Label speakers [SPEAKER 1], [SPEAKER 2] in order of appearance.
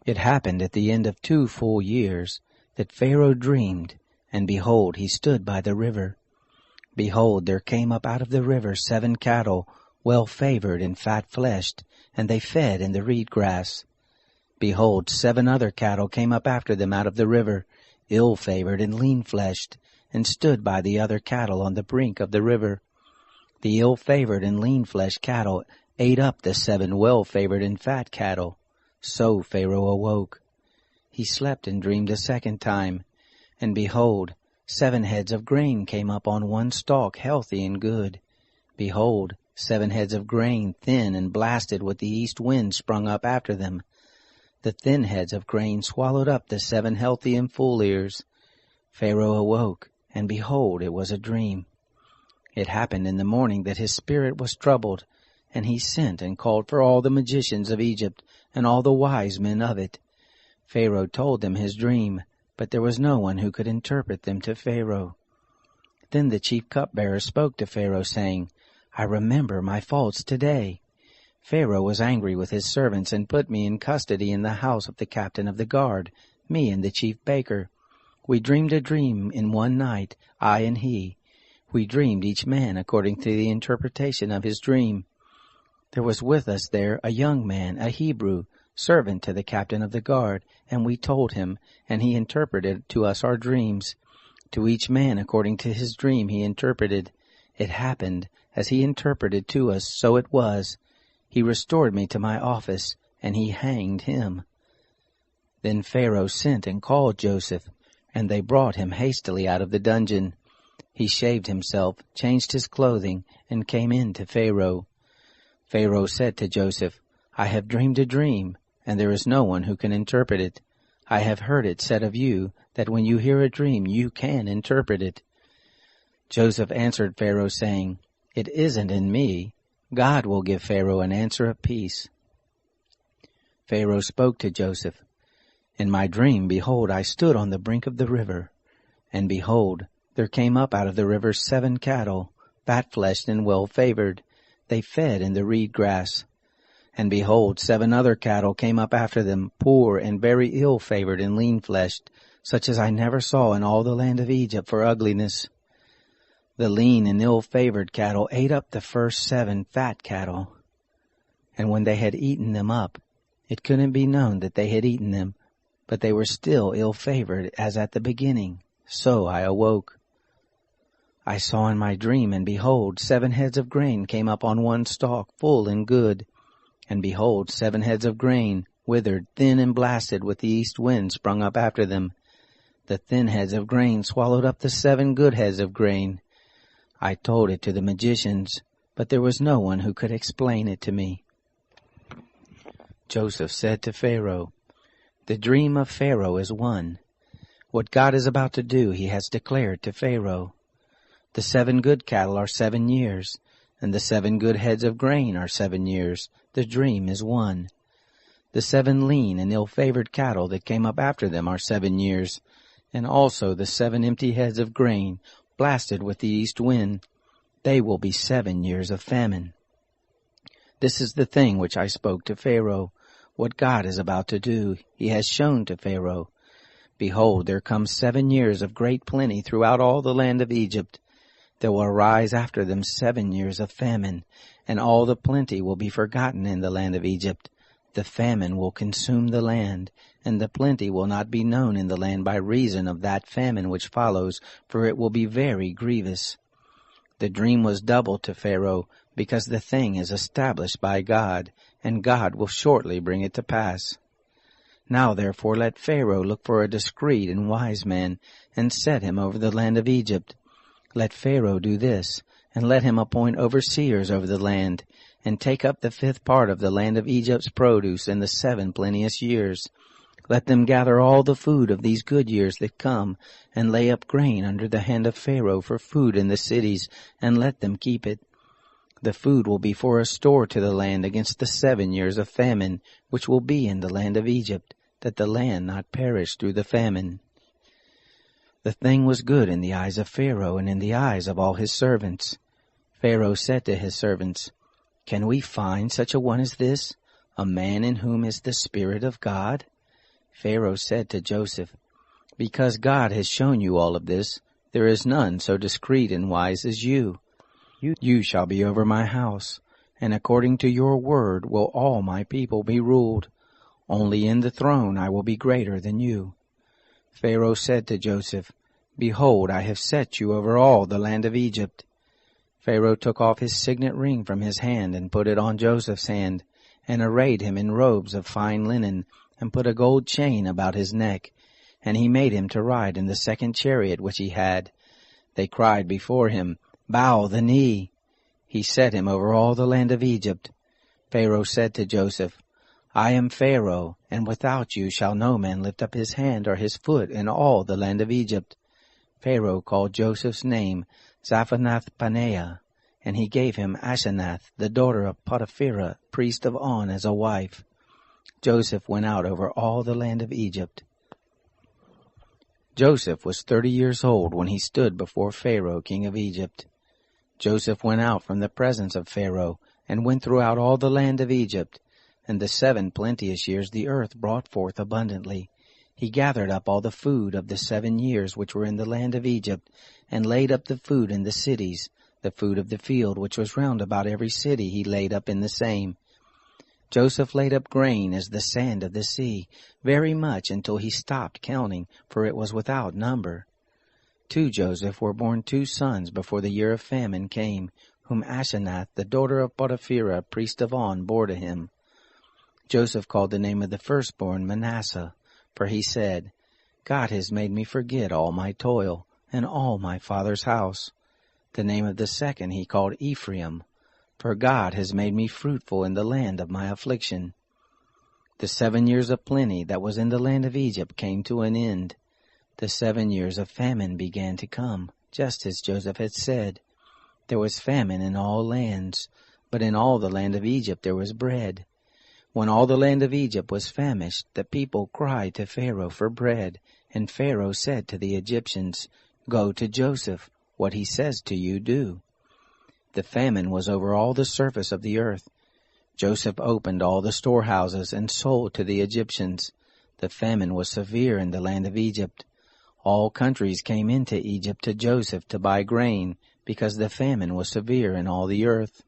[SPEAKER 1] It happened at the end of 2 full years that Pharaoh dreamed, and behold, he stood by the river. Behold, there came up out of the river 7 cattle, well-favored and fat-fleshed, and they fed in the reed grass. Behold, 7 other cattle came up after them out of the river, ill-favored and lean-fleshed, and stood by the other cattle on the brink of the river. The ill-favored and lean-fleshed cattle ate up the 7 well-favored and fat cattle. So Pharaoh awoke. He slept and dreamed a second time, and behold, 7 heads of grain came up on one stalk, healthy and good. Behold, 7 heads of grain, thin and blasted with the east wind, sprung up after them. The thin heads of grain swallowed up the 7 healthy and full ears. Pharaoh awoke, and behold, it was a dream. It happened in the morning that his spirit was troubled, and he sent and called for all the magicians of Egypt and all the wise men of it. Pharaoh told them his dream, but there was no one who could interpret them to Pharaoh. Then the chief cupbearer spoke to Pharaoh, saying, I remember my faults today. Pharaoh was angry with his servants and put me in custody in the house of the captain of the guard, me and the chief baker. We dreamed a dream in one night, I and he. We dreamed each man according to the interpretation of his dream. There was with us there a young man, a Hebrew, servant to the captain of the guard, and we told him, and he interpreted to us our dreams. To each man according to his dream he interpreted. It happened, as he interpreted to us, so it was. He restored me to my office, and he hanged him. Then Pharaoh sent and called Joseph, and they brought him hastily out of the dungeon. He shaved himself, changed his clothing, and came in to Pharaoh. Pharaoh said to Joseph, I have dreamed a dream, and there is no one who can interpret it. I have heard it said of you, that when you hear a dream you can interpret it. Joseph answered Pharaoh, saying, It isn't in me. God will give Pharaoh an answer of peace. Pharaoh spoke to Joseph, In my dream, behold, I stood on the brink of the river, and behold, there came up out of the river 7 cattle, fat-fleshed and well-favored. They fed in the reed grass. And behold, 7 other cattle came up after them, poor and very ill-favored and lean-fleshed, such as I never saw in all the land of Egypt for ugliness. The lean and ill-favored cattle ate up the first 7 fat cattle. And when they had eaten them up, it couldn't be known that they had eaten them, but they were still ill-favored as at the beginning. So I awoke. I saw in my dream, and behold, 7 heads of grain came up on one stalk, full and good. And behold, 7 heads of grain, withered, thin and blasted with the east wind, sprung up after them. The thin heads of grain swallowed up the 7 good heads of grain. I told it to the magicians, but there was no one who could explain it to me. Joseph said to Pharaoh, The dream of Pharaoh is one. What God is about to do he has declared to Pharaoh. The 7 good cattle are 7 years, and the 7 good heads of grain are 7 years. The dream is one. The 7 lean and ill-favored cattle that came up after them are 7 years, and also the 7 empty heads of grain, blasted with the east wind. They will be 7 years of famine. This is the thing which I spoke to Pharaoh. What God is about to do, he has shown to Pharaoh. Behold, there come 7 years of great plenty throughout all the land of Egypt. There will arise after them 7 years of famine, and all the plenty will be forgotten in the land of Egypt. The famine will consume the land, and the plenty will not be known in the land by reason of that famine which follows, for it will be very grievous. The dream was doubled to Pharaoh, because the thing is established by God, and God will shortly bring it to pass. Now therefore let Pharaoh look for a discreet and wise man, and set him over the land of Egypt. Let Pharaoh do this, and let him appoint overseers over the land, and take up the 5th part of the land of Egypt's produce in the 7 plenteous years. Let them gather all the food of these good years that come, and lay up grain under the hand of Pharaoh for food in the cities, and let them keep it. The food will be for a store to the land against the 7 years of famine, which will be in the land of Egypt, that the land not perish through the famine. The thing was good in the eyes of Pharaoh and in the eyes of all his servants. Pharaoh said to his servants, Can we find such a one as this, a man in whom is the Spirit of God? Pharaoh said to Joseph, "Because God has shown you all of this, there is none so discreet and wise as you. You shall be over my house, and according to your word will all my people be ruled. Only in the throne I will be greater than you." Pharaoh said to Joseph, "Behold, I have set you over all the land of Egypt." Pharaoh took off his signet ring from his hand and put it on Joseph's hand, and arrayed him in robes of fine linen, and put a gold chain about his neck. And he made him to ride in the second chariot which he had. They cried before him, "Bow the knee." He set him over all the land of Egypt. Pharaoh said to Joseph, "I am Pharaoh, and without you shall no man lift up his hand or his foot in all the land of Egypt." Pharaoh called Joseph's name Zaphenath-paneah, and he gave him Asenath, the daughter of Potipherah, priest of On, as a wife. Joseph went out over all the land of Egypt. Joseph was 30 years old when he stood before Pharaoh, king of Egypt. Joseph went out from the presence of Pharaoh, and went throughout all the land of Egypt. And the 7 plenteous years the earth brought forth abundantly. He gathered up all the food of the 7 years which were in the land of Egypt, and laid up the food in the cities. The food of the field which was round about every city he laid up in the same. Joseph laid up grain as the sand of the sea, very much until he stopped counting, for it was without number. To Joseph were born 2 sons before the year of famine came, whom Asenath, the daughter of Potipherah, priest of On, bore to him. Joseph called the name of the firstborn Manasseh, for he said, "God has made me forget all my toil, and all my father's house." The name of the second he called Ephraim, for God has made me fruitful in the land of my affliction. The 7 years of plenty that was in the land of Egypt came to an end. The 7 years of famine began to come, just as Joseph had said. There was famine in all lands, but in all the land of Egypt there was bread. When all the land of Egypt was famished, the people cried to Pharaoh for bread, and Pharaoh said to the Egyptians, "Go to Joseph, what he says to you do." The famine was over all the surface of the earth. Joseph opened all the storehouses and sold to the Egyptians. The famine was severe in the land of Egypt. All countries came into Egypt to Joseph to buy grain, because the famine was severe in all the earth.